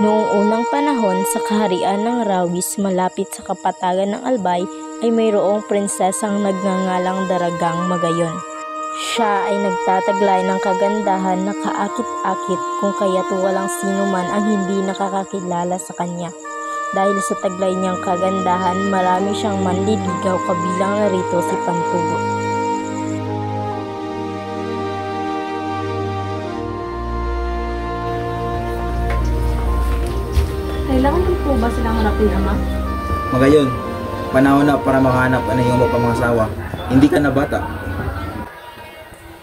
Noong unang panahon sa kaharian ng Rawis malapit sa kapatagan ng Albay ay mayroong prinsesang nagngangalang Daragang Magayon. Siya ay nagtataglay ng kagandahan na kaakit-akit kung kaya't walang sino man ang hindi nakakakilala sa kanya. Dahil sa taglay niyang kagandahan, marami siyang manliligaw kabilang na rito si Pantubo. Kailangan din po ba silang hanapin, Ama? Magayon, panahon na para makahanap ka na iyong mapamangasawa. Hindi ka na bata.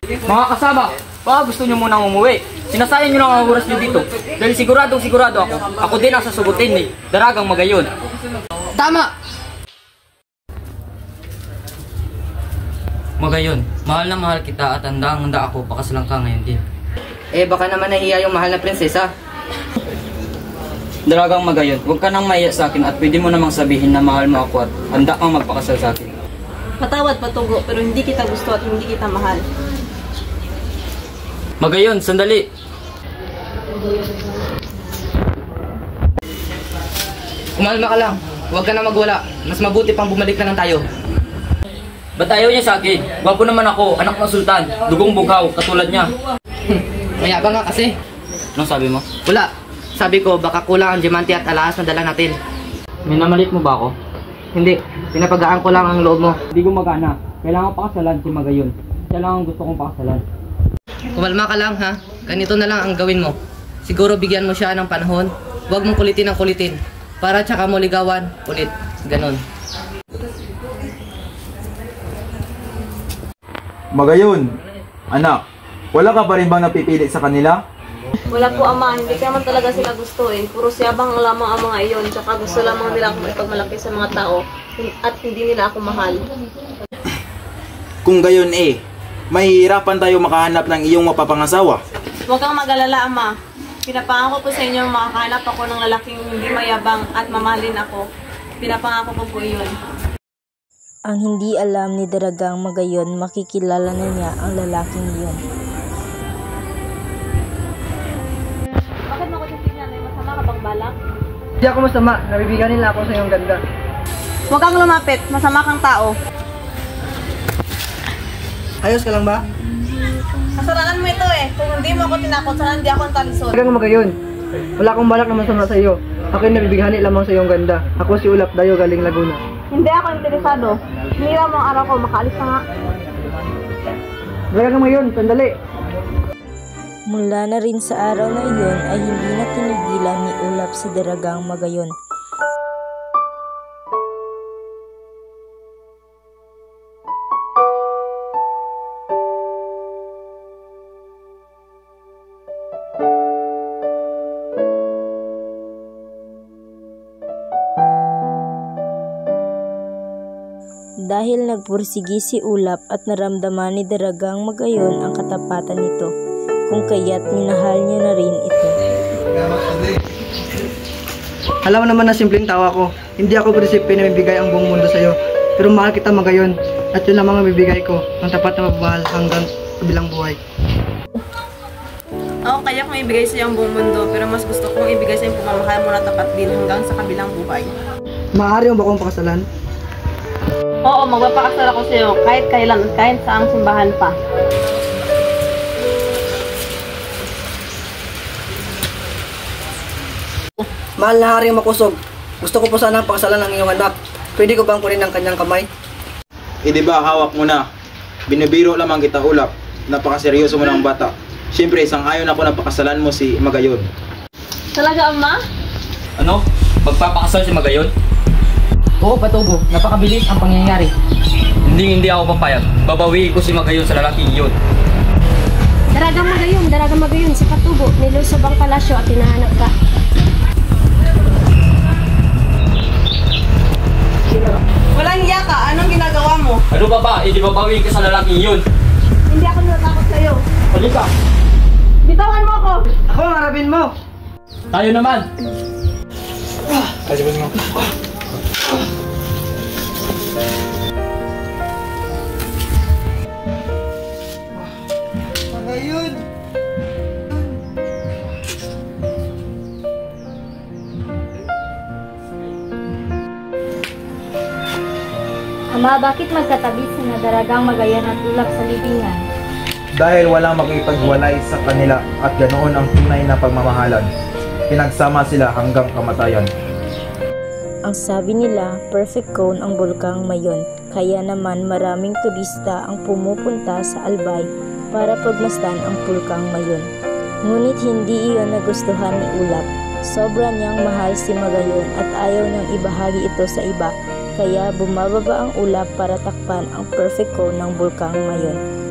Mga kasama, baka gusto nyo munang umuwi. Sinasayang nyo lang ang oras nyo dito. Dahil sigurado ako. Ako din ang sasagutin ni Daragang Magayon. Tama! Magayon, mahal na mahal kita at handa ako pakasalan ka ngayon din. Baka naman nahiya yung mahal na prinsesa. Daragang Magayon, huwag ka nang maiya sa akin at pwede mo namang sabihin na mahal mo ako at handa kang magpakasal sa akin. Patawad, Patugo, pero hindi kita gusto at hindi kita mahal. Magayon, sandali! Umalma ka lang. Huwag ka na magwala. Mas mabuti pang bumalik na lang tayo. Ba't ayaw niya sa akin? Gwapo naman ako, anak ng sultan, dugong bughaw, katulad niya. Mayabang ka kasi. Anong sabi mo? Wala. Sabi ko, baka kulang ang diamante at alahas na dala natin. Minamalit mo ba ako? Hindi. Pinapagaan ko lang ang loob mo. Hindi ko magana. Kailangan pakasalan si Magayon. Siya lang ang gusto kong pakasalan. Kumalma ka lang, ha? Ganito na lang ang gawin mo. Siguro bigyan mo siya ng panahon. Huwag mong kulitin ang kulitin. Para tsaka mo ligawan, ulit. Ganon. Magayon, anak, wala ka pa rin bang napipili sa kanila? Wala po, Ama. Hindi ka naman talaga sila gusto eh. Puro siyabang lamang ang mga iyon. Tsaka gusto lamang nila akong ipagmalaki sa mga tao at hindi nila ako mahal. Kung gayon mahihirapan tayo makahanap ng iyong mapapangasawa. Huwag kang mag-alala, Ama. Pinapangako po sa inyo makahanap ako ng lalaking hindi mayabang at mamahalin ako. Pinapangako ko po iyon. Ang hindi alam ni Daragang Magayon, makikilala na niya ang lalaking iyon. Bakit mo ko titignan? May masama ka bang balak? Hindi ako masama. Nabibigyan nila ako sa iyong ganda. Huwag kang lumapit. Masama kang tao. Ayos ka lang ba? Kasalanan mo ito eh. Kung hindi mo ako tinakot, sana hindi ako ang talisod. Daragang Magayon. Wala akong balak na masama sa iyo. Ako'y nabibighani lamang sa iyong ganda. Ako si Ulap Dayo galing Laguna. Hindi ako interesado. Hinira mo ang araw ko. Makaalis na nga. Daragang Magayon, sandali. Mula na rin sa araw na iyon ay hindi na tinigilan ni Ulap si Daragang Magayon. Dahil nagpursigi si Ulap at naramdaman ni Daragang Magayon ang katapatan nito, kung kaya't minahal niya na rin ito. Alam mo naman na simpleng tawa ko. Hindi ako prinsipe na mabibigay ang buong mundo sa iyo. Pero mahal kita, Magayon. At yun lamang ang mabibigay ko. Ang tapat na mapamahal hanggang kabilang buhay. Ako kaya kong ibigay sa iyo ang buong mundo, pero mas gusto kong ibigay sa iyo ang pamamahal mo na tapat din hanggang sa kabilang buhay. Maaari mo ba akong pakasalan? Oo, magpapakasal ako sa iyo kahit kailan at kahit saang simbahan pa. Mahal na Haring Makusog. Gusto ko po sana pakasalan ng iyong anak. Pwede ko bang kunin ang kanyang kamay? Di ba hawak mo na? Binibiro lamang kita, Ulap. Napakaseryoso mo ng bata. Siyempre, sang-ayon ako na pakasalan mo si Magayon. Talaga, Ama? Ano? Magpapakasal si Magayon? Oo, Patugo. Napakabilis ang pangyayari. Hindi ako papayag. Babawiin ko si Magayon sa lalaking iyon. Daragang Magayon, si Patugo. Nilusob ang palasyo at hinahanap ka. Walang hiya ka. Anong ginagawa mo? Ano ba? Hindi babawiin ka sa lalaking iyon. Hindi ako natatakot sa iyo. Halika! Bitawan mo ako! Ako ang harapin mo! Tayo naman! Magayon! Ama, bakit magkatabi sina Daragang Magayon at Ulap sa libingan? Dahil walang makipagwalay sa kanila at ganoon ang tunay na pagmamahalan. Pinagsama sila hanggang kamatayan. Ang sabi nila, perfect cone ang bulkang Mayon, kaya naman maraming turista ang pumupunta sa Albay para pagmasdan ang bulkang Mayon. Ngunit hindi iyon nagustuhan ni Ulap. Sobra niyang mahal si Magayon at ayaw niyang ibahagi ito sa iba, kaya bumababa ang Ulap para takpan ang perfect cone ng bulkang Mayon.